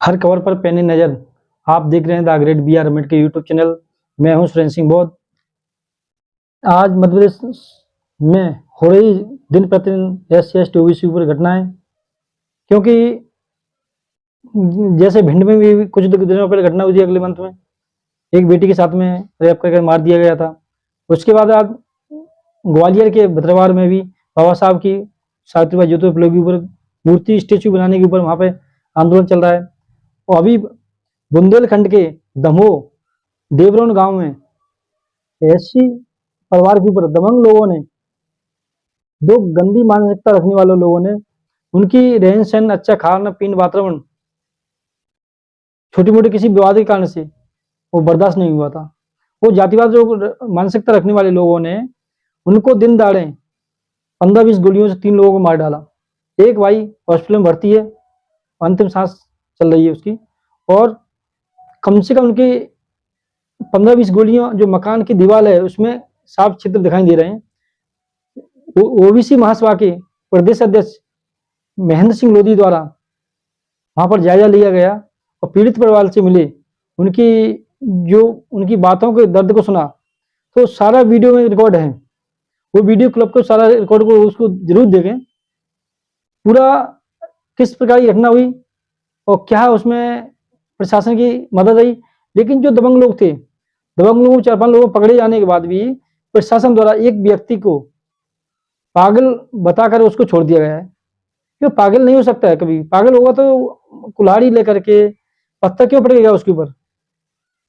हर खबर पर पैनी नजर। आप देख रहे हैं the great B R Ambedkar के यूट्यूब चैनल। मैं हूं सुरेंद्र सिंह बौद्ध। आज मध्य प्रदेश में हो रही दिन प्रतिदिन SC/ST OBC पर घटनाएं, क्योंकि जैसे भिंड में भी कुछ दिनों पहले घटना हुई थी, अगले मंथ में एक बेटी के साथ में रेप करके मार दिया गया था। उसके बाद आज ग्वालियर के भद्रवार में भी बाबा साहब की सावित्रीबाई ज्योतिबा फुले के ऊपर मूर्ति स्टेचू बनाने के ऊपर वहां पे आंदोलन चल रहा है। और अभी बुंदेलखंड के दमोह देवरौन गांव में SC परिवार के ऊपर दबंग लोगों ने, दो गंदी मानसिकता रखने वाले लोगों ने, उनकी रहन सहन, अच्छा खाना पीना, वातावरण, छोटी मोटी किसी विवाद के कारण से वो बर्दाश्त नहीं हुआ था। वो जातिवाद जो मानसिकता रखने वाले लोगों ने उनको दिन दाड़े 15-20 गोलियों से 3 लोगों को मार डाला। एक भाई हॉस्पिटल में भर्ती है, अंतिम सांस चल रही है उसकी, और कम से कम उनकी 15-20 गोलियां जो मकान की दीवार है उसमें साफ चित्र दिखाई दे रहे हैं। OBC महासभा के प्रदेश अध्यक्ष महेंद्र सिंह लोधी द्वारा वहां पर जायजा लिया गया और पीड़ित परिवार से मिले, उनकी बातों के दर्द को सुना, तो सारा वीडियो में रिकॉर्ड है। वो वीडियो क्लिप को, सारा रिकॉर्ड को उसको जरूर देखें, पूरा किस प्रकार की घटना हुई और क्या उसमें प्रशासन की मदद आई। लेकिन जो दबंग लोग थे, दबंग लोगों 4-5 लोगों पकड़े जाने के बाद भी प्रशासन द्वारा एक व्यक्ति को पागल बताकर उसको छोड़ दिया गया है। क्यों पागल नहीं हो सकता है? कभी पागल होगा तो कुल्हाड़ी लेकर के पत्थर क्यों पड़ गया उसके ऊपर?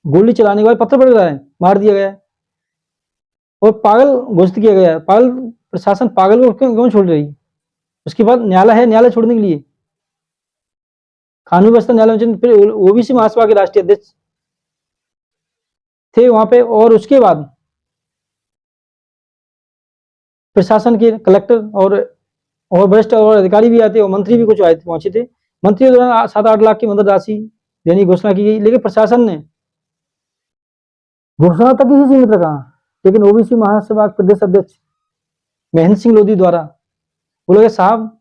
गोली चलाने के बाद पत्थर पड़ रहा है, मार दिया गया है और पागल घोषित किया गया है। पागल प्रशासन पागल को क्यों छोड़ रही? उसके बाद न्यायालय है, न्यायालय छोड़ने के लिए कानून व्यवस्था न्यायालय में। फिर OBC महासभा के राष्ट्रीय अध्यक्ष थे वहां पे, और उसके बाद प्रशासन के कलेक्टर और वरिष्ठ और अधिकारी भी आते और मंत्री भी कुछ आए थे, पहुंचे थे। मंत्री के दौरान 7-8 लाख की मदद राशि देने की घोषणा की गई, लेकिन प्रशासन ने घोषणा तक ही सीमित रखा। लेकिन OBC महासभा के प्रदेश अध्यक्ष महेंद्र सिंह लोधी द्वारा बोले साहब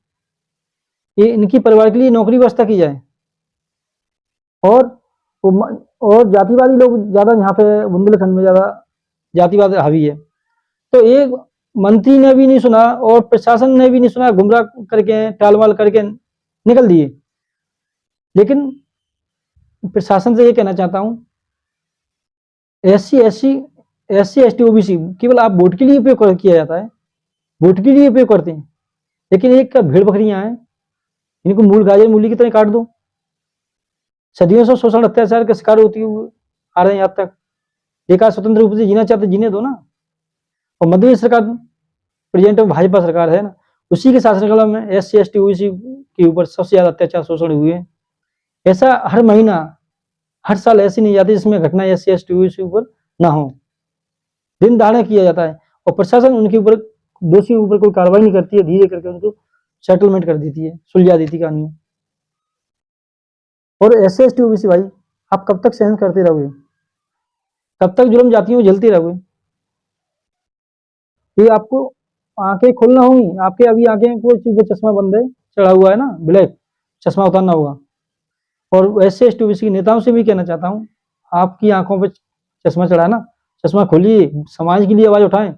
ये इनकी परिवार के लिए नौकरी व्यवस्था की जाए, और जातिवादी लोग ज्यादा यहाँ पे बुंदेलखंड में ज्यादा जातिवाद हावी है। तो एक मंत्री ने भी नहीं सुना और प्रशासन ने भी नहीं सुना, गुमराह करके टालवाल करके निकल दिए। लेकिन प्रशासन से ये कहना चाहता हूं, SC/ST OBC केवल आप वोट के लिए उपयोग किया जाता है, वोट के लिए उपयोग करते हैं। लेकिन एक भेड़ बकरियां हैं, इनको मूल गाजर मूली की तरह काट दो। सदियों से शोषण अत्याचार का शिकार होती हुए आ रहे हैं आज तक। एक आज स्वतंत्र रूप से जीना चाहते जीने दो ना। और मध्य प्रदेश सरकार प्रेजेंट में भाजपा सरकार है ना, उसी के शासनकाल में SC/ST OBC के ऊपर सबसे ज्यादा अत्याचार शोषण हुए हैं। ऐसा हर महीना, हर साल ऐसी नहीं जाती जिसमें घटना SC/ST OBC के ऊपर ना हो। दिन दहाड़े किया जाता है और प्रशासन उनके ऊपर, दोषियों के ऊपर कोई कार्रवाई नहीं करती है, धीरे करके उनको सेटलमेंट कर देती है, सुलझा देती है कहानी। और SC/ST OBC भाई आप कब तक सहन करते रहोगे? कब तक जुल्म जातियों झेलते रहोगे? ये आपको आंखें खोलना होंगी। आपके अभी आंखें कोई चीज पे चश्मा बंद है, चढ़ा हुआ है ना ब्लैक, चश्मा उतारना होगा। और SC/ST OBC के नेताओं से भी कहना चाहता हूँ, आपकी आंखों पे चश्मा चढ़ा है ना, चश्मा खोलिए, समाज के लिए आवाज उठाएं।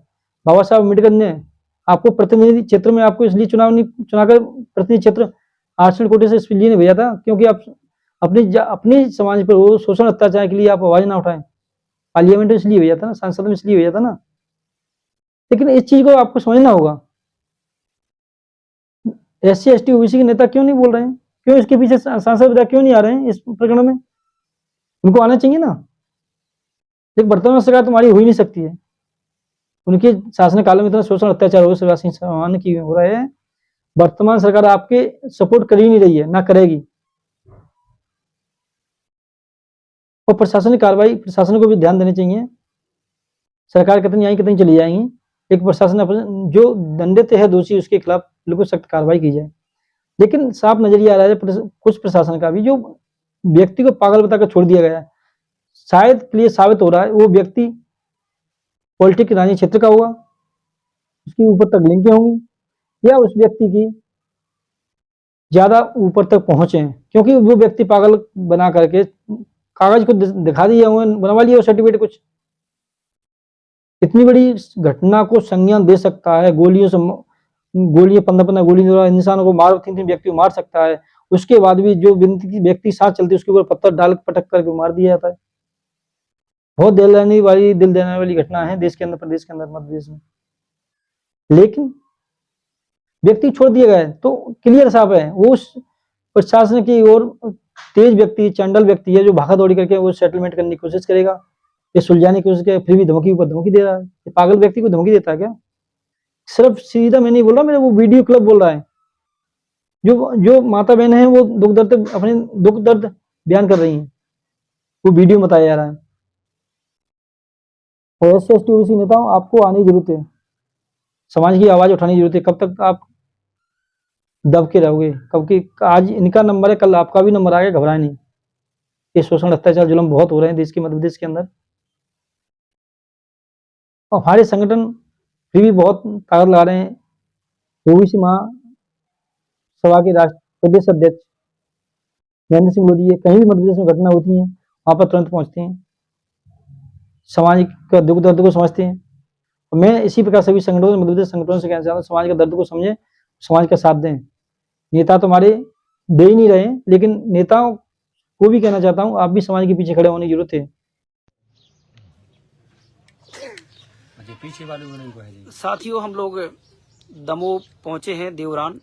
बाबा साहब अम्बेडकर ने आपको प्रतिनिधि क्षेत्र में आपको इसलिए चुनाकर प्रतिनिधि क्षेत्र आरक्षण कोटे से इसलिए नहीं भेजा था क्योंकि आप अपनी समाज पर वो शोषण अत्याचार के लिए आप आवाज ना उठाएं। पार्लियामेंट में इसलिए भेजा था ना, संसद में इसलिए भेजा था ना। लेकिन इस चीज को आपको समझना होगा। SC/ST OBC के नेता क्यों नहीं बोल रहे हैं? क्यों इसके पीछे सांसद विधायक क्यों नहीं आ रहे हैं इस प्रकरण में? उनको आना चाहिए ना। लेकिन वर्तमान सरकार तुम्हारी हो ही नहीं सकती है। उनके शासन काल में इतना शोषण अत्याचार हो सामान्य की हो रहा है, वर्तमान सरकार आपके सपोर्ट कर ही नहीं रही है, ना करेगी। और प्रशासनिक कार्रवाई, प्रशासन को भी ध्यान देने चाहिए। सरकार कितनी आई कितनी चली जाएंगी, एक प्रशासन जो दंडित है दोषी उसके खिलाफ बिल्कुल सख्त कार्रवाई की जाए। लेकिन साफ नजरिया आ रहा है कुछ प्रशासन का भी, जो व्यक्ति को पागल बताकर छोड़ दिया गया है, शायद के लिए साबित हो रहा है वो व्यक्ति पॉलिटिक्स के राजनीतिक क्षेत्र का होगा, उसके ऊपर तक लिंकें होंगी, या उस व्यक्ति की ज्यादा ऊपर तक पहुंचे, क्योंकि वो व्यक्ति पागल बना करके कागज को दिखा दिया, बनवा लिया सर्टिफिकेट कुछ। इतनी बड़ी घटना को संज्ञान दे सकता है, गोलियों 15-15 गोली द्वारा इंसानों को मार, 3-3 व्यक्ति को मार सकता है, उसके बाद भी जो व्यक्ति साथ चलते उसके ऊपर पत्थर डाल पटक करके मार दिया जाता है। बहुत दिल देने वाली घटना है देश के अंदर, प्रदेश के अंदर, मध्य प्रदेश में। लेकिन व्यक्ति छोड़ दिया गया है तो क्लियर साफ है, वो प्रशासन की ओर तेज व्यक्ति, चंडल व्यक्ति है जो भागा दौड़ी करके वो सेटलमेंट करने की कोशिश करेगा, ये सुलझाने की कोशिश करेगा, फिर भी धमकी ऊपर धमकी दे रहा है। ये पागल व्यक्ति को धमकी देता है क्या? सिर्फ सीधा मैं नहीं बोल रहा, मेरा वो वीडियो क्लब बोल रहा है। जो माता बहन है वो अपने दुख दर्द बयान कर रही हैं, वो वीडियो में बताया जा रहा है। और एस टी ओबीसी नेताओं, आपको आने की जरूरत है, समाज की आवाज उठाने की जरूरत है। कब तक आप दब के रहोगे? कब की आज इनका नंबर है, कल आपका भी नंबर आएगा, घबराए नहीं। ये शोषण, अत्याचार, जुल्म बहुत हो रहे हैं देश के, मध्य प्रदेश के अंदर। और हमारे संगठन फिर भी बहुत ताकत लगा रहे हैं। ओबीसी महासभा के प्रदेश अध्यक्ष महेंद्र सिंह लोधी, कहीं भी मध्य प्रदेश में घटना होती है वहां पर तुरंत पहुंचते हैं, समाज का दुख दर्द को समझते हैं। और मैं इसी प्रकार सभी संगठनों, मध्य प्रदेश संगठनों से कहना चाहता हूँ, समाज का दर्द को समझे, समाज का साथ दें। नेता तो हमारे दे ही नहीं रहे, लेकिन नेताओं को भी कहना चाहता हूँ, आप भी समाज के पीछे खड़े होने की जरूरत है। पीछे वाले को साथियों, हम लोग दमोह पहुंचे हैं, देवरान,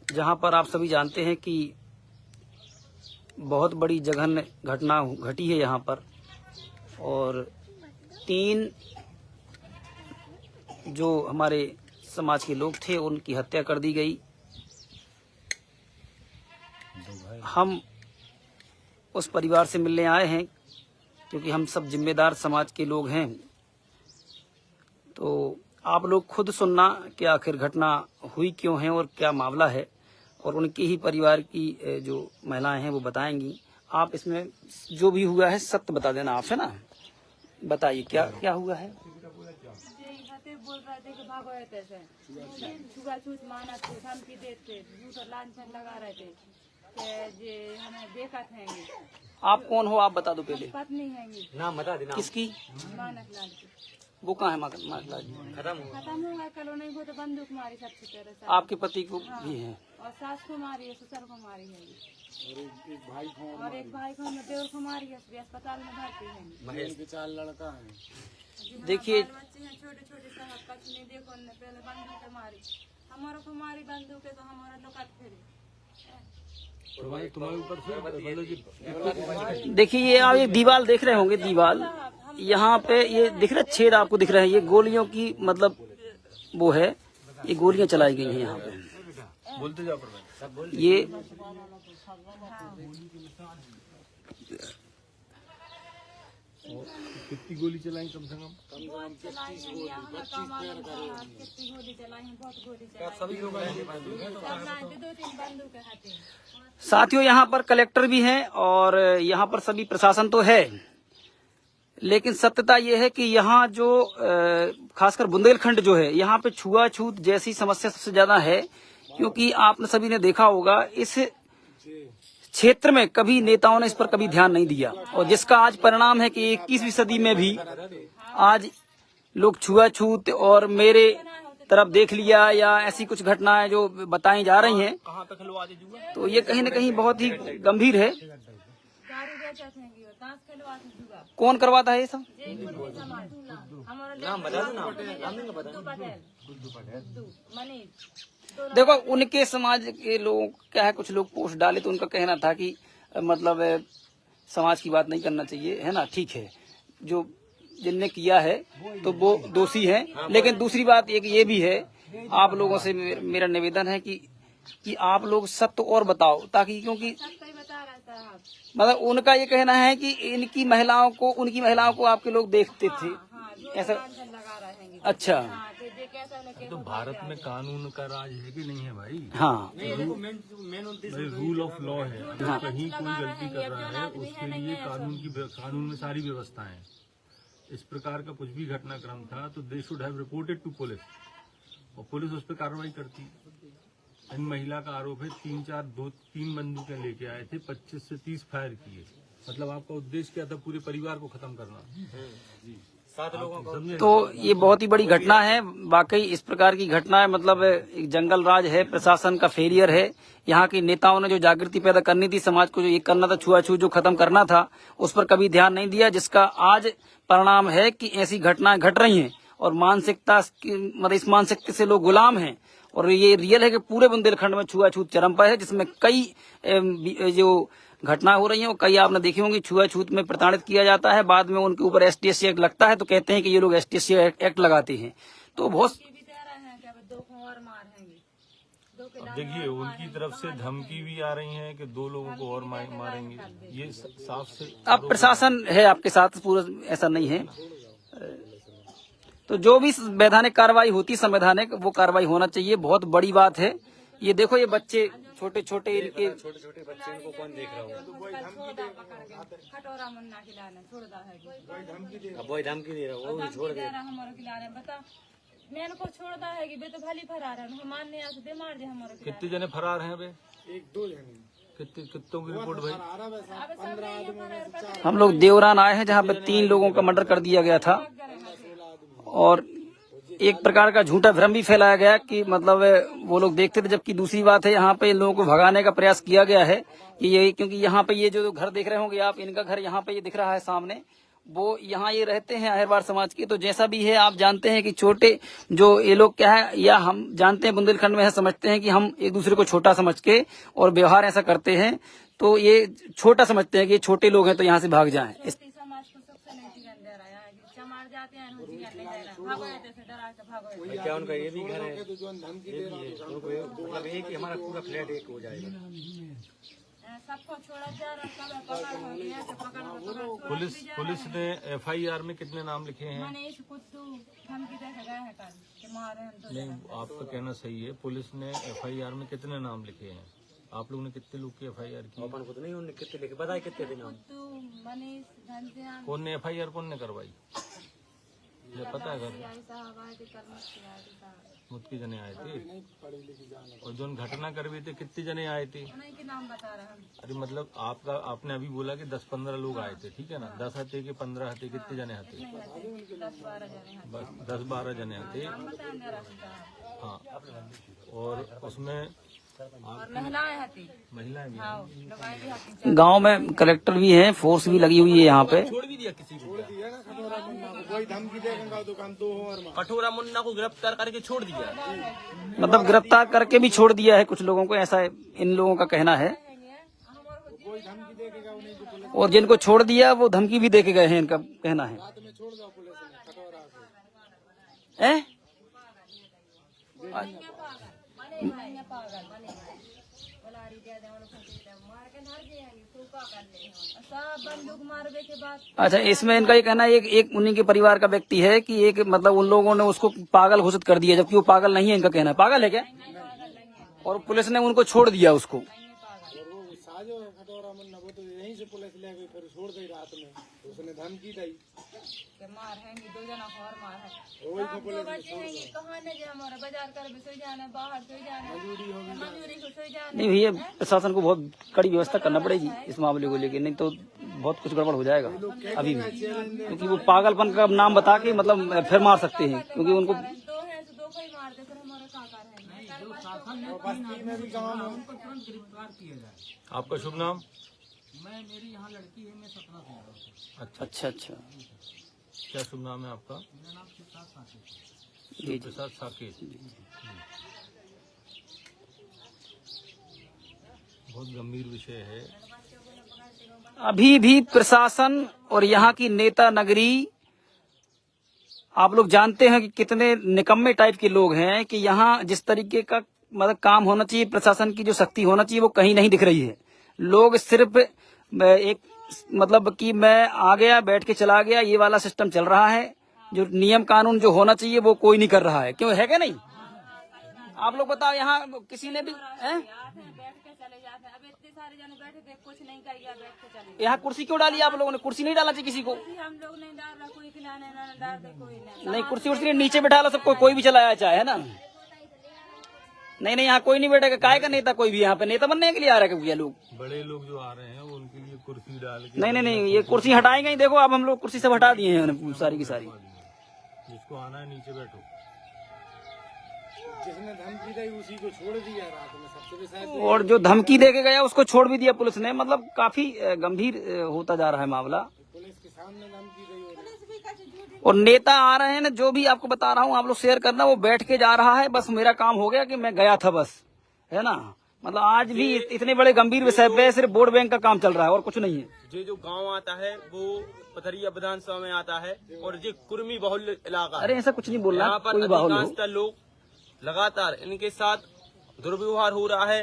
जहां पर आप सभी जानते हैं कि बहुत बड़ी जघन्य घटना घटी है यहाँ पर, और 3 जो हमारे समाज के लोग थे उनकी हत्या कर दी गई। हम उस परिवार से मिलने आए हैं क्योंकि हम सब जिम्मेदार समाज के लोग हैं। तो आप लोग खुद सुनना कि आखिर घटना हुई क्यों है और क्या मामला है, और उनके ही परिवार की जो महिलाएं हैं वो बताएंगी। आप इसमें जो भी हुआ है सत्य बता देना आप, है ना? बताइए क्या क्या हुआ है। बोल रहे थे कि भागो ऐसे छुआछूत माना थे, धमकी देते, लांछन लगा रहे थे कि हमें देखा थे। आप कौन हो, आप बता दो पहले। पत्नी हैंगी। नाम बता देना। किसकी? मानक लाल की। वो कहाँ है मानक लाल? खत्म हो गया, कल नहीं, वो तो बंदूक मारी सबसे पहले। आपके पति को भी है? और सास को मारी है, ससुर को मारी है, और एक भाई को देवर को मारी है, अस्पताल में भर्ती है। महेश के 4 लड़का है। देखिए बच्चे हैं छोटे छोटे, सब कुछ नहीं, देखो पहले बंदूक मारी, हमारा को मारी बंदूक है, तो हमारा लोग फिरे। देखिए ये आप एक दीवार देख रहे होंगे, दीवार यहाँ पे ये दिख रहा है, छेद आपको दिख रहा है, ये गोलियों की मतलब वो है, ये गोलियां चलाई गई हैं यहाँ पे। बोलते जाओ ये कितनी गोली चलाई? कम से कम साथियों, यहाँ पर कलेक्टर भी हैं और यहाँ पर सभी प्रशासन तो है, लेकिन सत्यता ये है कि यहाँ जो खासकर बुंदेलखंड जो है, यहाँ पे छुआछूत जैसी समस्या सबसे ज्यादा है, क्योंकि आपने सभी ने देखा होगा इस क्षेत्र में कभी नेताओं ने इस पर कभी ध्यान नहीं दिया, और जिसका आज परिणाम है कि 21वीं सदी में भी आज लोग छुआछूत और मेरे तरफ देख लिया या ऐसी कुछ घटनाएं जो बताई जा रही हैं, तो ये कहीं न कहीं बहुत ही गंभीर है। कौन करवाता है ये सब? देखो, उनके समाज के लोग क्या है, कुछ लोग पोस्ट डाले तो उनका कहना था कि मतलब समाज की बात नहीं करना चाहिए, है ना? ठीक है, जो जिनने किया है तो वो दोषी हैं, लेकिन दूसरी बात एक ये भी है, आप लोगों से मेरा निवेदन है कि आप लोग सत्य और बताओ, ताकि क्योंकि मतलब उनका ये कहना है कि उनकी महिलाओं को आपके लोग देखते थे, ऐसा। अच्छा, तो भारत में कानून का राज है कि नहीं है भाई? हाँ, रूल ऑफ लॉ है। हाँ। कहीं कोई गलती कर रहा है उसके लिए कानून में सारी व्यवस्था है। इस प्रकार का कुछ भी घटनाक्रम था तो they should have reported to police, और पुलिस उस पर कार्रवाई करती है। इन महिला का आरोप है 3 बंदूकें लेके आए थे, 25 से 30 फायर किए। मतलब आपका उद्देश्य क्या था? पूरे परिवार को खत्म करना। 7 लोगों को। तो ये बहुत ही बड़ी घटना है। वाकई इस प्रकार की घटना है, मतलब एक जंगल राज है, प्रशासन का फेलियर है। यहाँ के नेताओं ने जो जागृति पैदा करनी थी, समाज को जो ये करना था, छुआछूत जो खत्म करना था, उस पर कभी ध्यान नहीं दिया, जिसका आज परिणाम है कि ऐसी घटनाएं घट रही हैं। और मानसिकता मतलब इस मानसिकता से लोग गुलाम हैं। और ये रियल है कि पूरे बुंदेलखंड में छुआछूत चरम पर है, जिसमें कई जो घटना हो रही है, कई आपने देखी होंगी। छुआछूत में प्रताड़ित किया जाता है, बाद में उनके ऊपर STSC एक्ट लगता है, तो कहते हैं कि ये लोग STSC एक्ट लगाते हैं। तो बहुत अब देखिए, उनकी तरफ से धमकी भी आ रही है कि 2 लोगों को और मारेंगे। ये साफ से अब प्रशासन है आपके साथ, पूरा ऐसा नहीं है। तो जो भी वैधानिक कार्रवाई होती, संवैधानिक, वो कार्रवाई होना चाहिए। बहुत बड़ी बात है। ये देखो, ये बच्चे छोटे छोटे इनके बच्चे इनको कौन देख रहा होगा? खटोरा मुन्ना खिलाने छोड़ता है, अब वही धमकी दे रहा है, वो छोड़ दे। हमारे खिलाने बता मैंने को छोड़ता है कि बे तो भली फरार है, हम मानने आ दे मार दे हमारे। कितने जने फरार हैं? बे 1-2 जने। कितनों की रिपोर्ट भाई? हम लोग देवरान आए हैं, जहाँ पे 3 लोगों का मर्डर कर दिया गया था। और एक प्रकार का झूठा भ्रम भी फैलाया गया कि मतलब वो लोग देखते थे, जबकि दूसरी बात है, यहाँ पे लोगों को भगाने का प्रयास किया गया है कि ये, क्योंकि यहाँ पे ये जो घर देख रहे होंगे आप, इनका घर यहाँ पे ये दिख रहा है सामने, वो यहाँ ये रहते हैं अहिरवार समाज के। तो जैसा भी है, आप जानते हैं कि छोटे जो ये लोग क्या है, या हम जानते हैं बुंदेलखंड में है, समझते हैं कि हम एक दूसरे को छोटा समझ के और व्यवहार ऐसा करते हैं, तो ये छोटा समझते हैं कि ये छोटे लोग हैं तो यहाँ से भाग जाएं। क्या उनका ये भी घर है? उनको मतलब ये कि हमारा पूरा फ्लैट एक हो जाएगा। सबको छोड़ा जा रहा, पुलिस ने FIR में कितने नाम लिखे हैं? नहीं, आपका कहना सही है। पुलिस ने FIR में कितने नाम लिखे हैं? आप लोगों ने कितने लोग की FIR की? अपन को तो नहीं, उन्होंने कितने लिखे बताए, कितने दिन? कौन ने FIR कौन ने करवाई? ये पता है? मुझके जने आए थे। और जो घटना करवे थे, कितने जने आए थे? अरे मतलब आपने अभी बोला कि 10-15 लोग आए थे, ठीक है ना? 10 हते कि 15 हते, कितने जने आते? 10-12 जने आते। हाँ, और उसमें महिलाएं भी। गांव में कलेक्टर भी हैं, फोर्स भी लगी हुई है यहाँ पे। छोड़ भी दिया किसी को? कठोरा मुन्ना को गिरफ्तार करके छोड़ दिया, मतलब गिरफ्तार करके भी छोड़ दिया है कुछ लोगों को, ऐसा इन लोगों का कहना है। और जिनको छोड़ दिया वो धमकी भी दे के गए हैं, इनका कहना है। अच्छा, इसमें इनका ये कहना है, एक उन्हीं के परिवार का व्यक्ति है कि एक मतलब उन लोगों ने उसको पागल घोषित कर दिया, जबकि वो पागल नहीं है। इनका कहना है पागल है क्या? और पुलिस ने उनको छोड़ दिया उसको। यहीं से पुलिस ले गई, फिर छोड़ दी रात में, उसने धमकी दी के मार हैंगी 2 जना और मार है। वही तो पुलिस बच्चे हैं ये कहां जे हमारा बाजार कर भी सोई जाने, बाहर सोई जाने, मजदूरी को सोई जाने। नहीं भैया, प्रशासन को बहुत कड़ी व्यवस्था करना पड़ेगी इस मामले को लेकर, नहीं तो बहुत कुछ गड़बड़ हो जाएगा अभी भी। क्योंकि वो पागलपन का नाम बता के मतलब फिर मार सकते हैं, क्योंकि उनको 2 हैं तो 2 को ही मार दे, फिर हमारा काका है। आपका शुभ नाम? मेरी यहाँ लड़की है, मैं सतना से आ रहा हूँ। अच्छा। क्या शुभ नाम है आपका? मेरा नाम प्रसाद साकेत। जी, प्रसाद साकेत। बहुत गंभीर विषय है। अभी भी प्रशासन और यहाँ की नेता नगरी, आप लोग जानते हैं कि कितने निकम्मे टाइप के लोग हैं, कि यहाँ जिस तरीके का मतलब काम होना चाहिए, प्रशासन की जो शक्ति होना चाहिए, वो कहीं नहीं दिख रही है। लोग सिर्फ एक मतलब कि मैं आ गया, बैठ के चला गया, ये वाला सिस्टम चल रहा है। जो नियम कानून जो होना चाहिए वो कोई नहीं कर रहा है। क्यों है क्या? नहीं, आप लोग बताओ, यहाँ किसी ने भी यहाँ कुर्सी क्यों डाली आप लोगों ने? कुर्सी नहीं डाला चाहिए किसी को। हम लोग नहीं डाल रहा, कोई खिलाने ना डाल दे, कोई नहीं, कुर्सी उर्सी नीचे बैठा लो सबको, कोई भी चला आया चाहे, है ना? नहीं नहीं, यहाँ कोई नहीं बैठेगा। काय का नेता? कोई भी यहाँ पे नेता बनने के लिए आ रहा है क्या लोग? बड़े लोग जो आ रहे हैं वो उनके लिए कुर्सी डाल के नहीं नहीं नहीं, ये कुर्सी हटाएंगे ही। देखो अब हम लोग कुर्सी सब हटा दिए हैं उन्हें, सारी की सारी। जिसको आना है नीचे बैठो। जिसने धमकी दी उसी को छोड़ दिया रात में, सबसे भी शायद और जो धमकी दे के गया उसको छोड़ भी दिया पुलिस ने। मतलब काफी गंभीर होता जा रहा है मामला। पुलिस के सामने धमकी दी। और नेता आ रहे हैं ना, जो भी आपको बता रहा हूँ, आप लोग शेयर करना, वो बैठ के जा रहा है। बस मेरा काम हो गया कि मैं गया था, बस, है ना। मतलब आज भी इतने बड़े गंभीर विषय पे सिर्फ वोट बैंक का काम चल रहा है और कुछ नहीं है। ये जो गांव आता है वो पथरिया विधानसभा में आता है और ये कुर्मी बहुल इलाका है। अरे ऐसा कुछ नहीं बोल रहा, यहाँ पर कोई बाहुल हो। अधिकांशतः लोग लगातार इनके साथ दुर्व्यवहार हो रहा है।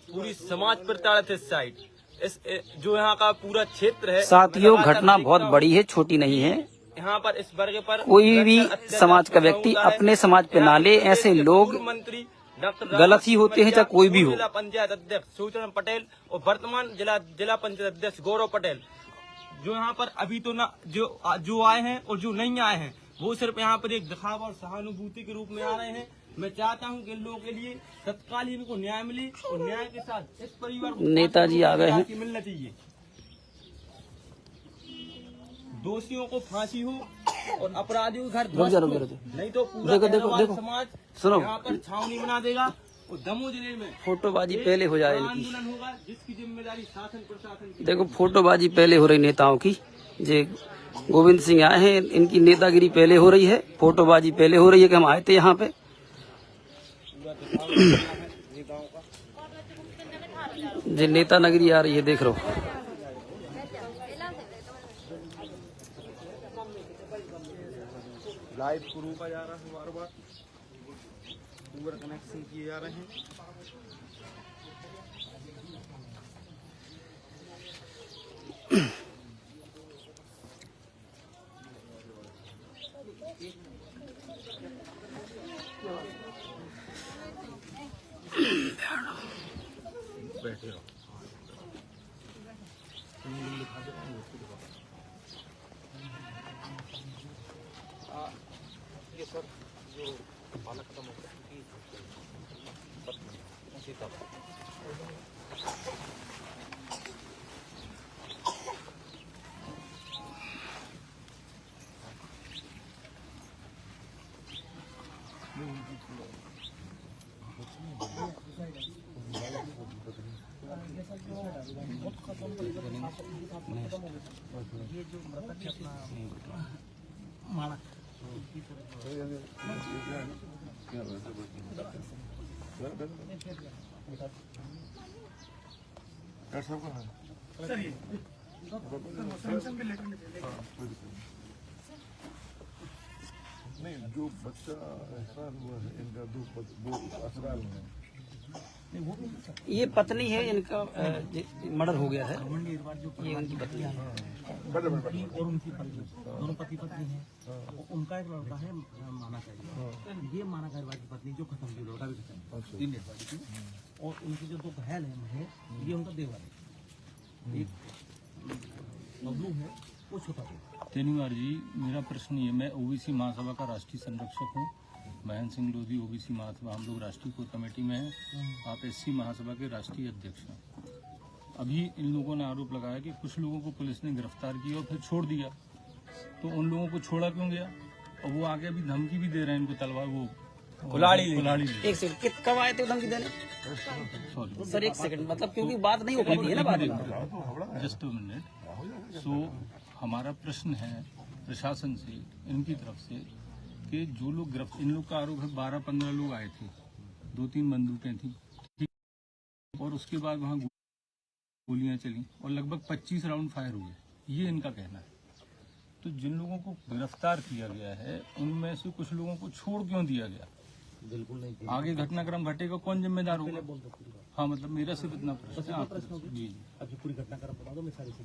पूरी समाज प्रताड़ित है इस साइड। इस जो यहाँ का पूरा क्षेत्र है साथियों, घटना बहुत बड़ी है, छोटी नहीं है। यहाँ पर इस वर्ग पर कोई भी समाज का व्यक्ति अपने समाज पे ना ले। ऐसे लोग मंत्री डॉक्टर गलत ही होते हैं, चाहे कोई भी हो। जिला पंचायत अध्यक्ष सूचना पटेल और वर्तमान जिला पंचायत अध्यक्ष गौरव पटेल, जो यहाँ पर अभी तो ना जो आए हैं और जो नहीं आए हैं, वो सिर्फ यहाँ पर एक दिखावा और सहानुभूति के रूप में आ रहे हैं। मैं चाहता हूँ कि इन लोगों के लिए तत्काल इनको न्याय मिले और न्याय के साथ इस परिवार को नेताजी आ गए हैं। मिलना चाहिए। दोषियों को फांसी हो और अपराधियों के घर ध्वस्त हो। नहीं तो पूरा देखो समाज सुनो, यहाँ पर छावनी बना देगा और दमोह जिले में फोटोबाजी पहले हो जाए इनकी। आंदोलन होगा जिसकी जिम्मेदारी शासन प्रशासन की। देखो फोटोबाजी पहले हो रही नेताओं की। जे गोविंद सिंह आए हैं, इनकी नेतागिरी पहले हो रही है, फोटोबाजी पहले हो रही है कि हम आए थे यहाँ पे। जे नेता नगरी आ रही है, देख लो। लाइव को रोका जा रहा है, बार बार ओवर कनेक्शन किए जा रहे हैं। बैठे रहो। ये सर जो पाला खत्म हो गया ये जो मृतक है अपना माणक, नहीं, जो बच्चा एहसान हुआ है इनका दो असरार में ये पत्नी है इनका, मर्डर हो गया है। ये उनकी पत्नी है और उनकी पत्नी, दोनों पति पत्नी है। उनका एक लड़का है माना चाहिए, ये माना कार्यवाही की पत्नी जो खत्म हुई, लड़का भी खत्म 3 डेड बॉडी थी। और उनके जो 2 घायल है ये उनका देवर है, एक बबलू है, वो छोटा है। तेनुवार जी, मेरा प्रश्न ये, मैं ओबीसी महासभा का राष्ट्रीय संरक्षक हूँ। महेंद्र सिंह लोधी ओबीसी महासभा, हम लोग राष्ट्रीय कोर कमेटी में हैं। आप एससी महासभा के राष्ट्रीय अध्यक्ष हैं। अभी इन लोगों ने आरोप लगाया कि कुछ लोगों को पुलिस ने गिरफ्तार किया और फिर छोड़ दिया, तो उन लोगों को छोड़ा क्यों गया? और वो आगे अभी धमकी भी दे रहे हैं इनको, तलवार वो कुल्हाड़ी एक सेकंड, कब आए थे धमकी देने? सॉरी सर एक सेकंड, मतलब क्योंकि बात नहीं हो पाती है ना बाद में। Just a minute. सो हमारा प्रश्न है प्रशासन से, इनकी तरफ से, कि जो लोग इन लोग का आरोप है 12-15 लोग आए थे, 2-3 बंदूकें थी, ठीक, और उसके बाद वहाँ गोलियां चली और लगभग 25 राउंड फायर हुए, ये इनका कहना है। तो जिन लोगों को गिरफ्तार किया गया है उनमें से कुछ लोगों को छोड़ क्यों दिया गया? बिल्कुल नहीं, आगे घटनाक्रम घटेगा, कौन जिम्मेदार होगा? हाँ, मतलब मेरा सिर्फ इतना प्रश्न है। जी अभी पूरी घटनाक्रम बता दो, मैं सारी से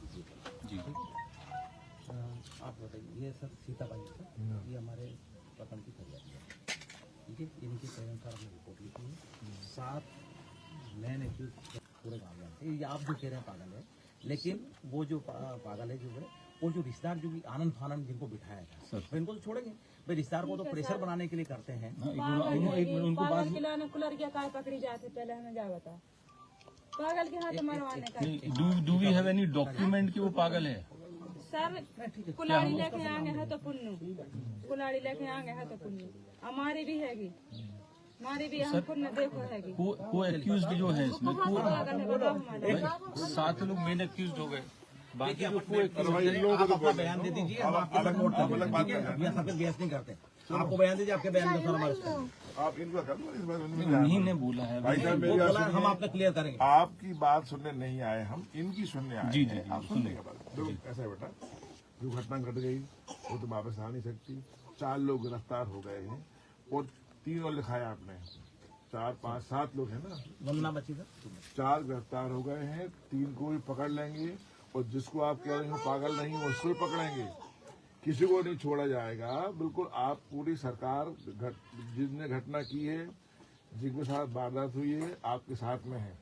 जी। आप बताइए। ये सर सीताबाई सर, ये हमारे वतन की फरियाद है, ठीक है। इनके पेरेंट्स का हमने रिपोर्ट लिखी है, 7 मैंने पूरे गाँव में। ये आप जो कह रहे हैं पागल है, लेकिन वो जो पागल है जो है वो जो रिश्तेदार जो भी आनंद फानंद जिनको बिठाया था तो इनको तो छोड़ेंगे भाई। रिश्तेदार को तो प्रेशर बनाने के लिए करते हैं। पागल के लाने कुलर क्या काय पकड़ी जाते पहले हमें जा बता पागल के हाथ मरवाने का। Do we have any document कि वो पागल है? सर कुलाड़ी लेके आएंगे है तो पुन्नू, कुलाड़ी लेके आएंगे है तो पुन्नू हमारी भी हैगी, हमारी भी हम पुण्य देखो हैगी। को एक्यूज्ड जो है इसमें पागल है बताओ हमारे 7 लोग मेन एक्यूज्ड हो गए, बाकी जो आप अपना बयान दे दीजिए, हम आपके साथ नोट कर लेंगे। हम सब बहस नहीं करते, आपको बयान दीजिए, आपके बयान के हमारे आप इनका कर लो, इस बार उन्हीं ने बोला है। भाई साहब मेरी बात सुनिए। हम आपका क्लियर करेंगे। आपकी बात सुनने नहीं आए, हम इनकी सुनने आए। जी, आप सुनने के बाद देखो ऐसा है बेटा, जो घटना घट गई वो तो वापस आ नहीं सकती। 4 लोग गिरफ्तार हो गए हैं और 3 और लिखाया आपने, 4, 5, 7 लोग हैं ना, वंदना बची था। 4 गिरफ्तार हो गए हैं, 3 को भी पकड़ लेंगे और जिसको आप कह रहे हो पागल नहीं है उसको भी पकड़ेंगे, किसी को नहीं छोड़ा जाएगा। बिल्कुल आप पूरी सरकार जिसने घटना की है, जिनके साथ वारदात हुई है, आपके साथ में है।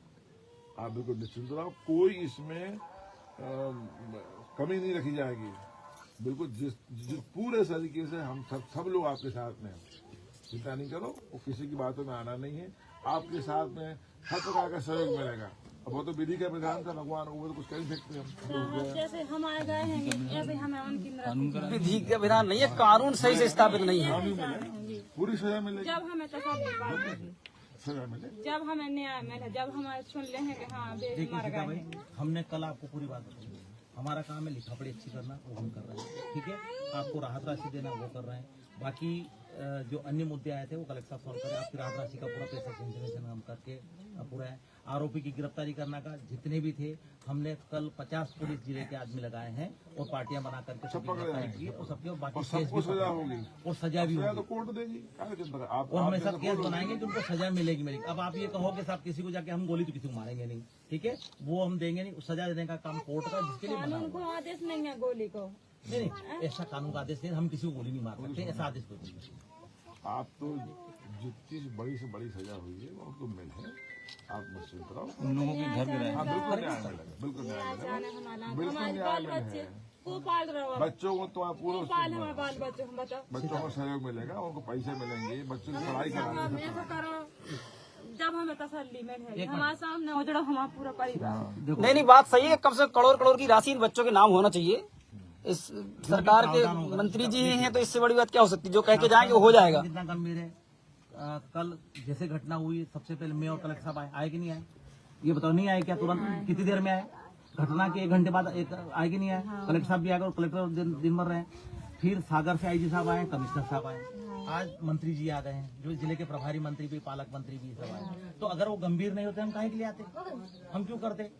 आप बिल्कुल निश्चिंत रहो, कोई इसमें कमी नहीं रखी जाएगी। बिल्कुल जिस पूरे तरीके से हम सब लोग आपके साथ में हैं, चिंता नहीं करो, वो किसी की बातों में आना नहीं है। आपके साथ में हर प्रकार का सहयोग मिलेगा। अब वो तो विधि का विधान था, भगवान वो तो कुछ कर ही सकते हम। जैसे हम आए गए हैं ऐसे हमें उनकी विधि का विधान नहीं है, कानून सही से स्थापित नहीं है। पूरी सजा मिलेगी, जब हमें सजा मिलेगी। जब हमें न्याय मिले, जब हमारे सुन ले हैं कि हाँ बेच मर गए भाई, हैं। हमने कल आपको पूरी बात बताई। हमारा काम है लिखा पढ़ी अच्छी करना, वो हम कर रहे हैं, ठीक है। आपको राहत राशि देना वो कर रहे हैं। बाकी जो अन्य मुद्दे आए थे वो कलेक्टर साहब सॉल्व करें। आपकी राहत राशि का पूरा पैसा इंफॉर्मेशन हम करके पूरा है। आरोपी की गिरफ्तारी करने का जितने भी थे, हमने कल 50 पुलिस जिले के आदमी लगाए हैं और पार्टियां बना करके सबकी गिरफ्तारी की और सबके बाकी केस भी सजा होगी और सजा भी तो होगी कोर्ट देगी। और हम ऐसा केस बनाएंगे कि उनको सजा मिलेगी। अब आप ये कहोगे साहब किसी को जाके हम गोली तो किसी को मारेंगे नहीं, ठीक है, वो हम देंगे नहीं। सजा देने का काम कोर्ट का, जिसके लिए बना कानून को आदेश नहीं है गोली को। नहीं, ऐसा कानून का आदेश नहीं, हम किसी को गोली नहीं मार सकते, ऐसा आदेश कोई नहीं। आप तो जितनी बड़ी से बड़ी सजा हुई है वो तो मिल है, आप निश्चिंत रहो। उन लोगों के घर गिराए। हाँ बिल्कुल न्याय मिलेगा, बिल्कुल न्याय मिलेगा, बिल्कुल न्याय मिलेगा। को पाल रहा हो बच्चों को तो आप पूरा पाल हमारे बाल बच्चों हम बताओ बच्चों को सहयोग मिलेगा, उनको पैसे मिलेंगे, बच्चों की पढ़ाई कराने ऐसा करो जब हमें तसल्ली मिले हमारे सामने उजड़ा हमारा पूरा परिवार। नहीं बात सही है, कम से कम करोड़ की राशि इन बच्चों के नाम होना चाहिए। इस सरकार के मंत्री जी हैं तो इससे बड़ी बात क्या हो सकती है? जो कह के जाएंगे वो हो जाएगा। कितना गंभीर है। कल जैसे घटना हुई, सबसे पहले मैं और कलेक्टर साहब आए कि नहीं आए, ये बताओ। नहीं आए क्या? तुरंत कितनी देर में आए? घटना के 1 घंटे बाद आए कि नहीं आए? कलेक्टर साहब भी आए और कलेक्टर दिन भर रहे। फिर सागर से आईजी साहब आए, कमिश्नर साहब आए, आज मंत्री जी आ गए हैं, जो जिले के प्रभारी मंत्री भी, पालक मंत्री भी सब आए। तो अगर वो गंभीर नहीं होते हम काहे के लिए आते? हम क्यों करते?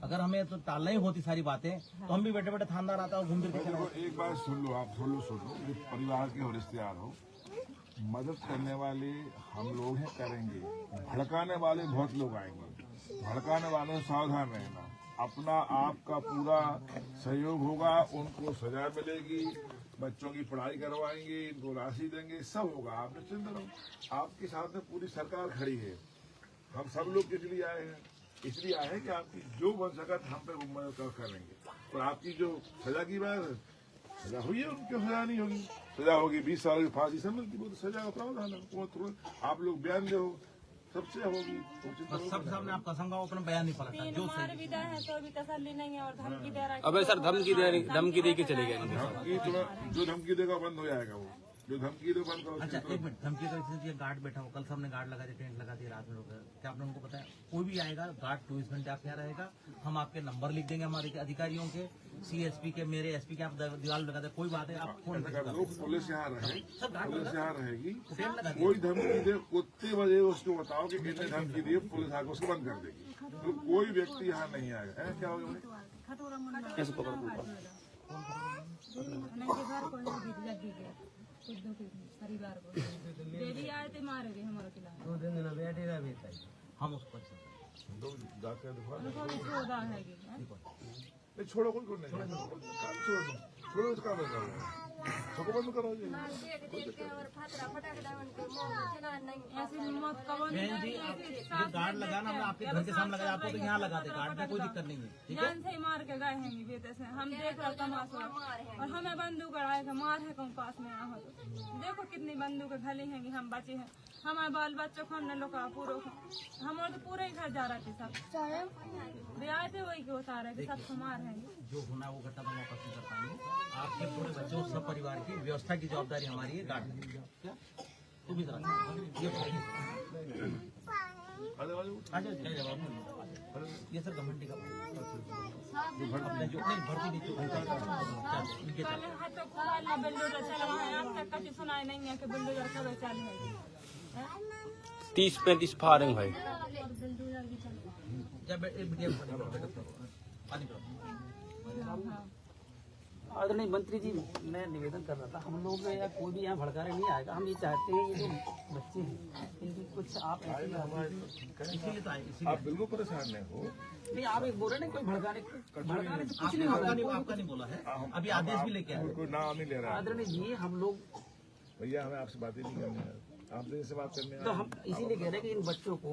अगर हमें तो टालना ही होती सारी बातें तो हम भी बैठे बैठे थानदार आता और घूम फिर के देखो एक बात सुन लो, आप सुन लो, ये परिवार के हो, रिश्तेदार हो, मदद करने वाले हम लोग हैं, करेंगे। भड़काने वाले बहुत लोग आएंगे, भड़काने वालों से सावधान रहना। अपना आपका पूरा सहयोग होगा, उनको सजा मिलेगी, बच्चों की पढ़ाई करवाएंगे, इनको राशि देंगे, सब होगा। आप निश्चिंत रहो, आपके साथ में पूरी सरकार खड़ी है। हम सब लोग किस लिए आए हैं? इसलिए आए हैं कि आपकी जो बन सका हम पे मदद करेंगे। और आपकी जो सजा की बात, सजा हुई है, उनकी सजा नहीं होगी। सजा होगी 20 साल की फांसी से मिलती, वो तो सजा का प्रावधान है। वो तुरंत आप लोग बयान दो, सबसे होगी। सब सामने आप कसम का अपना बयान नहीं पलटा। जो हमारे विदा है तो भी तसल्ली नहीं है और धमकी दे रहा है। अबे सर धमकी दे के चले गए। जो धमकी देगा बंद हो जाएगा, वो जो धमकी दे बंद करो। अच्छा 1 मिनट, धमकी का इसलिए गार्ड बैठा हो, कल सबने गार्ड लगा दिया, टेंट लगा दिया, रात में लोग, क्या आपने उनको बताया? कोई भी आएगा गार्ड 24 घंटे आपके यहाँ रहेगा। हम आपके नंबर लिख देंगे हमारे अधिकारियों के, CSP के, मेरे SP के, आप दीवार लगा दे, कोई बात है आप फोन करो। पुलिस यहाँ रहे, पुलिस यहाँ रहेगी। लगा कोई धमकी दे उतने बजे उसको बताओ कि कितने धमकी दिए, पुलिस आकर उसको बंद कर देगी। तो कोई व्यक्ति यहाँ नहीं आएगा। क्या होगा परिवार को देवी आए थे मारे भी हमारे खिलाफ। हम उसको जाके छोड़ा है नहीं, छोड़ो, कोई नहीं, छोड़ो, इसका बंद करो, सबको बंद करो। ऐसी मौत कब बहन जी, आप जो गार्ड लगाना, हम आपके घर के सामने लगा, आपको तो यहाँ लगा दे गार्ड में, कोई दिक्कत नहीं है, ठीक है। जान से ही मार के गए हैं बेटे से। हम हम देख रहे तमाशा और हमें बंदूक अड़ाए के मार है कौन पास में यहाँ तो देखो कितनी बंदूक घली हैं कि हम बचे हैं। हमारे बाल बच्चों को हमने लोग पूरा हमारे तो पूरे ही घर जा रहे थे सब ब्याह थे वही के उतारे थे सब हमारे हैं। जो होना वो घटना हम वापस नहीं कर पाएंगे। आपके पूरे बच्चों सब परिवार की व्यवस्था की जवाबदारी हमारी है। गार्ड तुम इधर ये सर गवर्नमेंट का जो भर्ती नहीं तक सुनाई नहीं है कि बुलडोजर कब चालू है 30-35 फायरिंग भाई। आदरणीय मंत्री जी, मैं निवेदन कर रहा था, हम लोग या कोई भी यहाँ भड़काने नहीं आएगा। हम ये चाहते हैं ये जो बच्चे हैं इनकी कुछ आप इसीलिए तो आए। आप बिल्कुल परेशान नहीं हो। नहीं, आप एक बोल रहे हैं कोई भड़काने से कुछ नहीं होगा। आपका नहीं बोला है, अभी आदेश भी लेके आए। कोई नाम नहीं ले रहा है आदरणीय जी, हम लोग भैया, हमें आपसे बात ही नहीं करनी है। आपसे इससे बात करने तो हम इसीलिए कह रहे हैं कि इन बच्चों को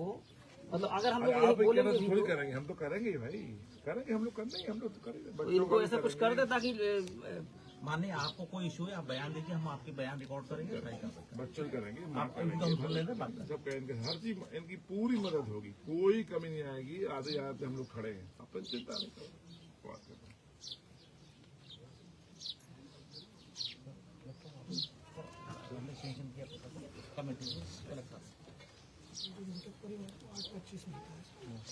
मतलब अगर हम लोग आप यही बोलेंगे थोड़ी करेंगे, हम तो करेंगे भाई, करेंगे हम लोग, करना ही हम लोग तो करेंगे। तो इनको ऐसा कुछ कर दे ताकि माननीय आपको कोई इशू है, आप बयान दीजिए, हम आपके बयान रिकॉर्ड करेंगे। बच्चों करेंगे, आप हम सुन लेते हैं, सब करेंगे, हर चीज इनकी पूरी मदद होगी, कोई कमी नहीं आएगी। आधे आधे हम लोग खड़े हैं, अपन चिंता नहीं करो। बात करो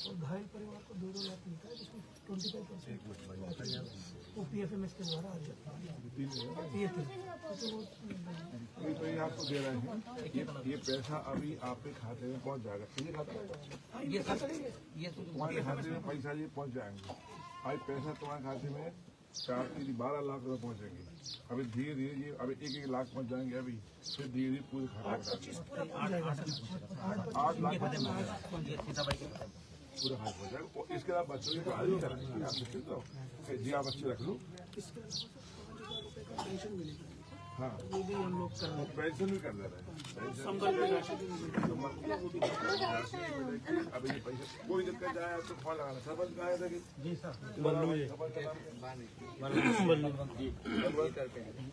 और घायल परिवार को 2 लाख मिलता है, जिसमें 25% वो PFMS के द्वारा आ जाता है। ये आपको दे रहे हैं, ये पैसा अभी आपके खाते में पहुंच जाएगा। ये खाता ये तुम्हारे खाते में पैसा ये पहुंच जाएंगे। आज पैसा तुम्हारे खाते में 12 लाख रुपए पहुंचेंगे। अभी धीरे धीरे ये अभी 1-1 लाख पहुंच जाएंगे। अभी फिर धीरे धीरे पूरे खाता 8 लाख पूरा हाथ हो जाएगा। और इसके बाद बच्चों की पढ़ाई भी करेंगे। आप निश्चित हो जी, आप बच्चे रख लो। हाँ, ये भी हम लोग कर रहे हैं। पेंशन भी कर दे रहे हैं। संबल पे राशि अभी ये पैसे कोई दिक्कत जाए तो फोन लगाना। सरपंच कहा था कि जी सर,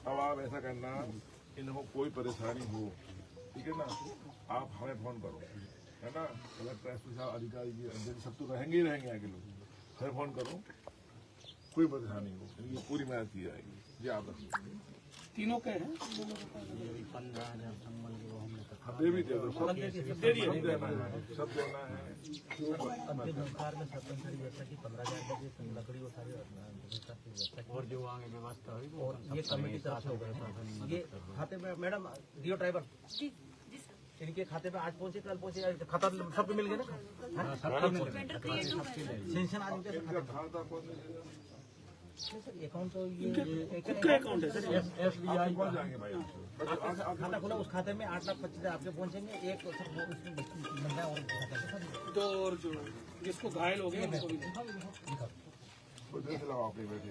अब आप ऐसा करना, इनको कोई परेशानी हो, ठीक है ना, आप हमें फोन करो, है ना। कलेक्टर एसपी साहब अधिकारी जी सब तो रहेंगे ही रहेंगे आगे लोग, हमें फोन करो, कोई परेशानी हो, इनकी पूरी मदद की जाएगी। जी आप रखिए। तीनों के हैं, 15,000 संबल के वो हमने दे भी दे दो, सब देना है, सब देना है। सरकार में सरपंच व्यवस्था की 15,000 की लकड़ी वो सारी और जो आगे व्यवस्था हुई और ये कमेटी तरफ से हो गया। ये खाते में मैडम रियो ड्राइवर इनके खाते में आज पहुंचे, कल पहुंचे, खाता सबको मिल गया ना, सेंशन आज इनका खाता कौन अकाउंट तो ये अकाउंट है सर। SBI पहुंच जाएंगे भाई। खाता खुला, उस खाते में 8,25,000 आपके पहुंचेंगे। एक बंदा और तो और जो जिसको घायल हो गया उनको भी उधर से लगाओ अपनी बेटी,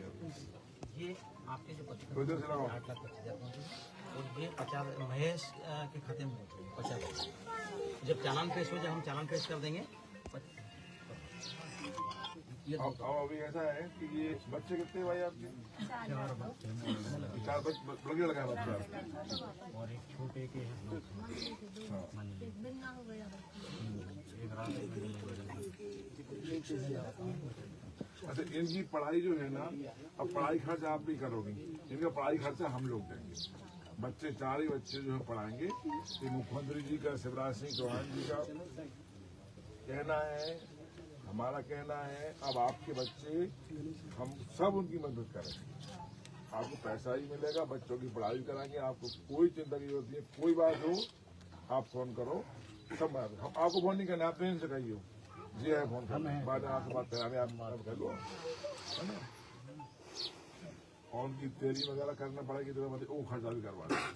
ये आपके जो उधर से लगाओ। 8,25,000 पहुंचे और ये 50 महेश के खाते में 50। जब चालान पेश हो जाए हम चालान पेश कर देंगे। अभी ऐसा है कि ये बच्चे कितने भाई आपके? 4 बच्चे लगा बच्चा और एक छोटे के अच्छा, इनकी पढ़ाई जो है ना, अब पढ़ाई खर्च आप भी करोगी, इनका पढ़ाई खर्चा हम लोग देंगे। बच्चे 4 ही बच्चे जो है पढ़ाएंगे। ये मुख्यमंत्री जी का, शिवराज सिंह चौहान जी का कहना है, हमारा कहना है, अब आपके बच्चे हम सब उनकी मदद करेंगे। आपको पैसा ही मिलेगा, बच्चों की पढ़ाई कराएंगे, आपको कोई चिंता की जरूरत नहीं है। कोई बात हो आप फोन करो, सब बात हम आपको फोन नहीं करना, आप ट्रेन से कहिए जी है फोन करना, बाद में आपसे बात कराने आप कर लो, है ना। और उनकी तैयारी वगैरह करना पड़ेगी तो वो खर्चा भी करवा देंगे।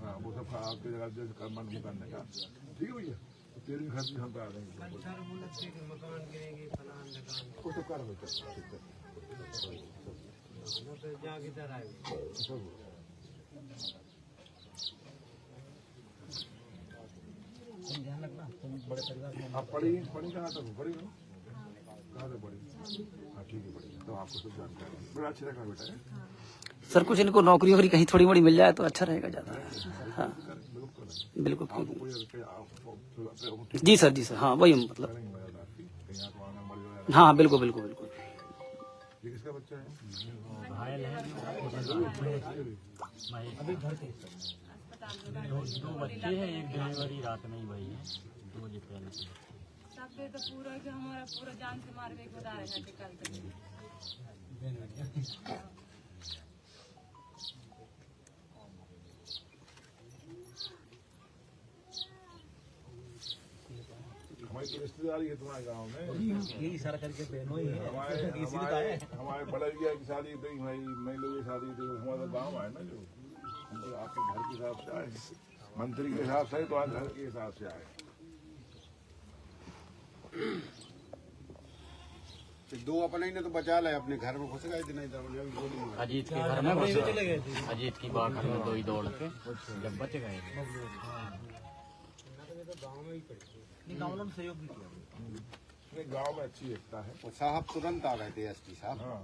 हाँ, वो सब आपकी जगह जैसे करने का, ठीक है भैया। तेरी खर्च हम करा देंगे, वो सब कर ध्यान रखना, तुम बड़े परिवार में आप पढ़ी कहाँ तक हो? पढ़ी कहाँ तक पढ़ी? हाँ ठीक है, बढ़िया। तो आपको सब जानकारी है। बड़ा अच्छा लगा बेटा है। सर कुछ इनको नौकरी वोकरी कहीं थोड़ी मोड़ी मिल जाए तो अच्छा रहेगा ज्यादा। हाँ बिल्कुल। जी सर, जी सर, हाँ वही मतलब, हाँ बिल्कुल बिल्कुल बिल्कुल। ये किसका बच्चा है? घायल है अभी घर के दो बच्चे हैं, एक डिलीवरी रात में ही हुई है 2 बजे पहले से। सब पे तो पूरा के हमारा पूरा जान से मार के बता रहे थे कल तक। हमारी तो रिश्तेदारी है तुम्हारे गाँव में। यही सारा करके बहनों ही है। हमारे बड़े भैया की शादी थी भाई, मैं लोग की शादी थी, हमारा गाँव आए ना, जो हम तो आपके घर के हिसाब से आए, मंत्री के हिसाब से तो आज घर के हिसाब से आए। 2 अपने ही ने तो बचा लाए, अपने घर में घुस गए थे, नहीं तो अजीत के घर में चले गए थे। अजीत की बात में 2 ही दौड़ के जब बच गए। गाँव वालों ने सहयोग भी किया। गाँव में अच्छी एकता है। वो साहब तुरंत आ गए थे, एसपी साहब। हाँ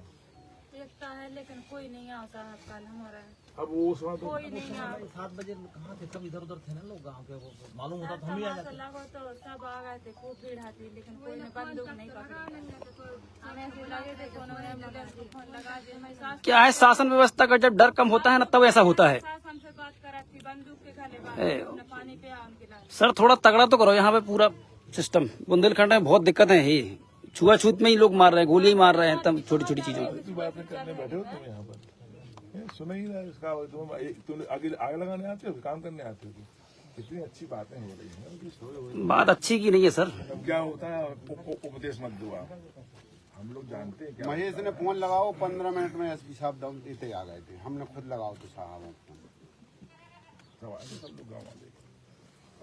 एकता है लेकिन कोई नहीं आता है कल हमारा। अब वो उसमें तो कोई नहीं आता। 7 बजे कहाँ थे, सब इधर उधर थे ना लोग गाँव के, वो मालूम होता तो हम ही आ जाते। लगो तो सब आ गए थे, खूब भीड़ आती, लेकिन कोई ने बंदूक नहीं पकड़ी। हमें ऐसे लगे थे कोनो ने एम्बुलेंस को फोन लगा दिया। मैं सास क्या है, शासन व्यवस्था का जब डर कम होता है ना तब ऐसा होता है। हमसे बात करा थी, बंदूक के गले बांध पानी पे उनके लाए। सर थोड़ा तगड़ा तो करो, यहाँ पे पूरा सिस्टम बुंदेलखंड में बहुत दिक्कत है। ये छुआछूत में ही लोग मार रहे हैं, गोली मार रहे हैं, तब छोटी छोटी चीजों की बातें करने बैठे हो तुम यहाँ पर, सुना ही ना इसका। तुम आगे लगाने आते हो, काम करने आते हो। कितनी अच्छी बातें हो रही हैं। बात अच्छी की नहीं है सर। अब क्या होता है, उपदेश मत दो आप, हम लोग जानते हैं क्या। महेश ने फोन लगाओ, 15 मिनट में एसपी साहब दम देते आ गए थे। हमने खुद लगाओ तो साहब सब लोग गाँव वाले।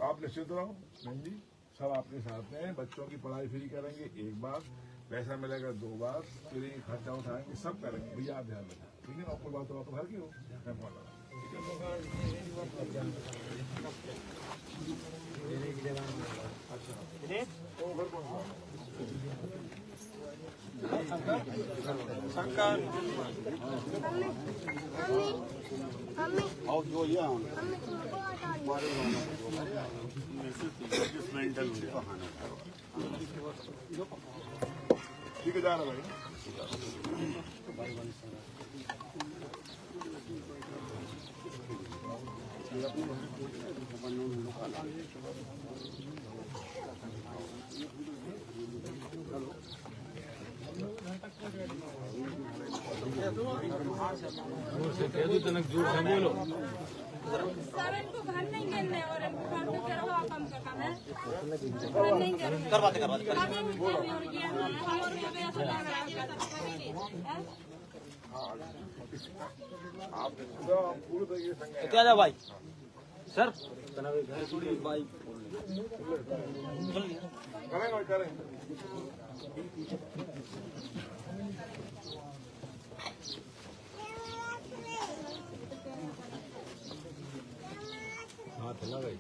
आप निश्चित रहो बहन जी, सब आपके साथ हैं। बच्चों की पढ़ाई फ्री करेंगे 1 बार, पैसा मिलेगा 2 बार, फ्री खर्चा उठाएंगे, सब करेंगे। भैया आप ध्यान रखें, ठीक है ना। आपको बात हो तो घर की हो, मैं फोन लगा, और जो ये ठीक है, जा रहा भाई। जोर से बोलो। सर इनको घर नहीं गिरने और इनको घर पे गिरवा कम से कम है। घर नहीं गिरने करवाते क्या जा भाई सर करेंगे। हाथ लगाई।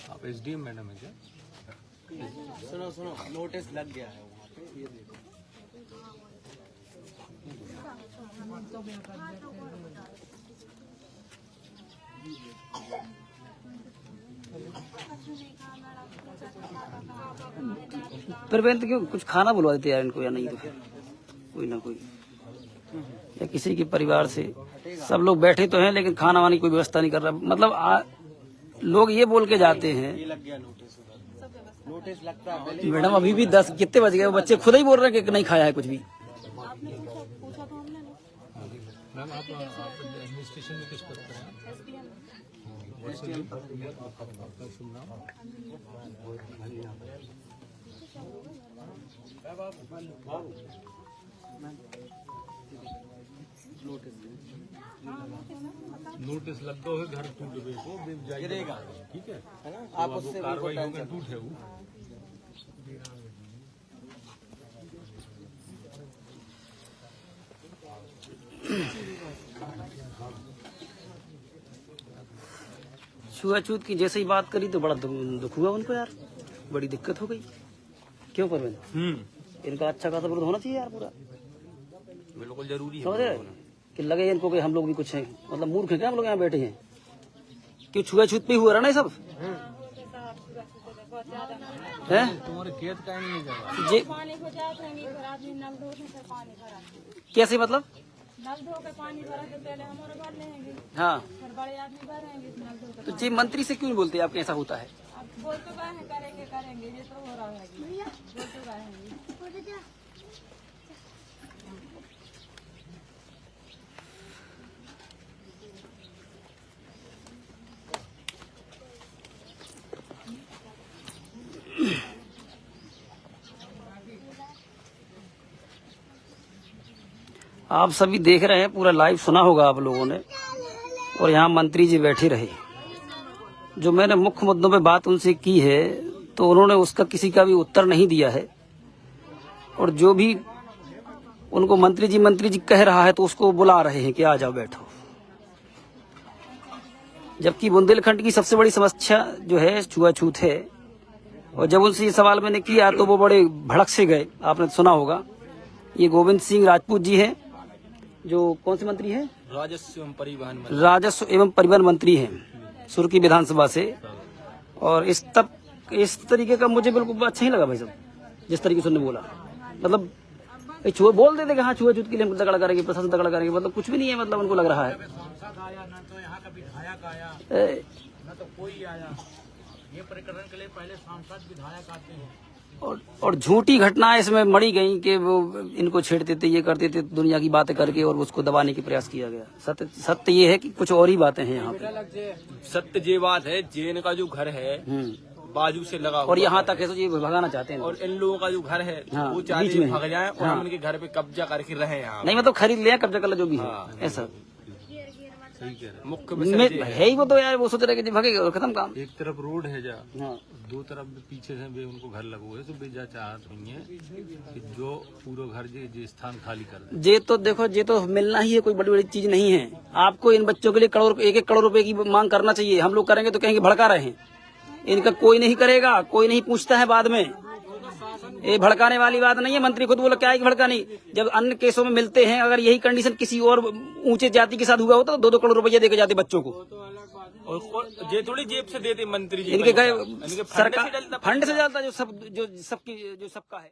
आप एसडीएम मैडम है क्या? सुनो सुनो, नोटिस लग गया है वहाँ पे, ये देखो। प्रबंध क्यों कुछ खाना बुलवा देते यार इनको, या नहीं तो फिर कोई ना कोई, या किसी के परिवार से। सब लोग बैठे तो हैं लेकिन खाना वानी कोई व्यवस्था नहीं कर रहा। मतलब लोग ये बोल के जाते हैं, नोटिस लगता है मैडम अभी भी 10 कितने बज गए, वो बच्चे खुद ही बोल रहे हैं कि नहीं खाया है कुछ भी। मैम आप एडमिनिस्ट्रेशन में किस पद पर हैं? आपका शुभ नाम? नोटिस लग दो है, घर टूट गए को गिरेगा, ठीक है ना, आप उससे कार्रवाई होकर टूट है वो। छुआछूत की जैसे ही बात करी तो बड़ा दुख हुआ उनको यार, बड़ी दिक्कत हो गई। क्यों परवीन? इनका अच्छा खासा विरोध होना चाहिए यार पूरा, बिल्कुल जरूरी है। समझ रहे कि लगे इनको कि हम लोग भी कुछ हैं, मतलब मूर्ख हैं क्या हम लोग यहाँ बैठे हैं? क्यों छुआछूत पे हुआ रहा ना ये सब है? तुम्हारे खेत का नहीं जाएगा जी पानी हो जाते हैं, फिर आदमी नल धो के पानी भरा, कैसे मतलब? नल धो के पानी भरा तो पहले हमारे भर लेंगे, हाँ फिर बड़े आदमी भरेंगे नल धो के। तो जी मंत्री से क्यों नहीं बोलते आपके ऐसा होता है? अब बोल तो गए हैं करेंगे करेंगे, ये तो हो रहा है, बोल तो गए हैं। आप सभी देख रहे हैं, पूरा लाइव सुना होगा आप लोगों ने, और यहाँ मंत्री जी बैठे रहे। जो मैंने मुख्य मुद्दों पे बात उनसे की है तो उन्होंने उसका किसी का भी उत्तर नहीं दिया है, और जो भी उनको मंत्री जी कह रहा है तो उसको बुला रहे हैं कि आ जाओ बैठो। जबकि बुंदेलखंड की सबसे बड़ी समस्या जो है छुआछूत है, और जब उनसे ये सवाल मैंने किया तो वो बड़े भड़क से गए। आपने सुना होगा, ये गोविंद सिंह राजपूत जी हैं, जो कौन से मंत्री हैं? राजस्व एवं परिवहन मंत्री हैं सुर्की विधानसभा से। और इस तरीके का मुझे बिल्कुल अच्छा ही लगा भाई साहब, जिस तरीके से उन्होंने बोला। मतलब छुआ बोल देते कि हाँ छुआछूत के लिए हम तगड़ा करेंगे, प्रशासन तगड़ा करेंगे, मतलब कुछ भी नहीं है। मतलब उनको लग रहा है न तो कोई आया, ये प्रकरण के लिए पहले सांसद विधायक आते हैं। और झूठी घटनाएं इसमें मड़ी गई कि वो इनको छेड़ते थे, ये करते थे, दुनिया की बातें करके, और उसको दबाने की प्रयास किया गया। सत्य ये है कि कुछ और ही बातें हैं यहाँ पे। सत्य ये बात है, जैन का जो घर है बाजू से लगा हुआ और यहाँ तक है तो ये भगाना चाहते हैं, और इन लोगों का जो घर है हाँ, वो चाहते बीच में भाग जाए और हाँ। हम उनके घर पे कब्जा करके रहे यहाँ। नहीं मतलब खरीद लिया, कब्जा कर लो, जो भी है ऐसा मुख्य है ही वो। तो यार वो सोच रहे कि भागेगा और खत्म काम। एक तरफ रोड है जा, हाँ। दो तरफ पीछे से भी उनको घर लगे हुए, तो बेजा चाहत नहीं है कि जो पूरा घर जे स्थान खाली कर दे। ये तो देखो, ये तो मिलना ही है, कोई बड़ी बड़ी चीज नहीं है। आपको इन बच्चों के लिए एक करोड़ रुपए की मांग करना चाहिए। हम लोग करेंगे तो कहेंगे भड़का रहे हैं, इनका कोई नहीं करेगा, कोई नहीं पूछता है बाद में। ये भड़काने वाली बात नहीं है। मंत्री खुद बोला क्या है कि भड़का नहीं। जब अन्य केसों में मिलते हैं, अगर यही कंडीशन किसी और ऊंचे जाति के साथ हुआ होता तो 2-2 करोड़ रुपया देके जाते बच्चों को। और ये थोड़ी जेब से देते मंत्री जी, इनके सरकार फंड से जाता जो सबका है।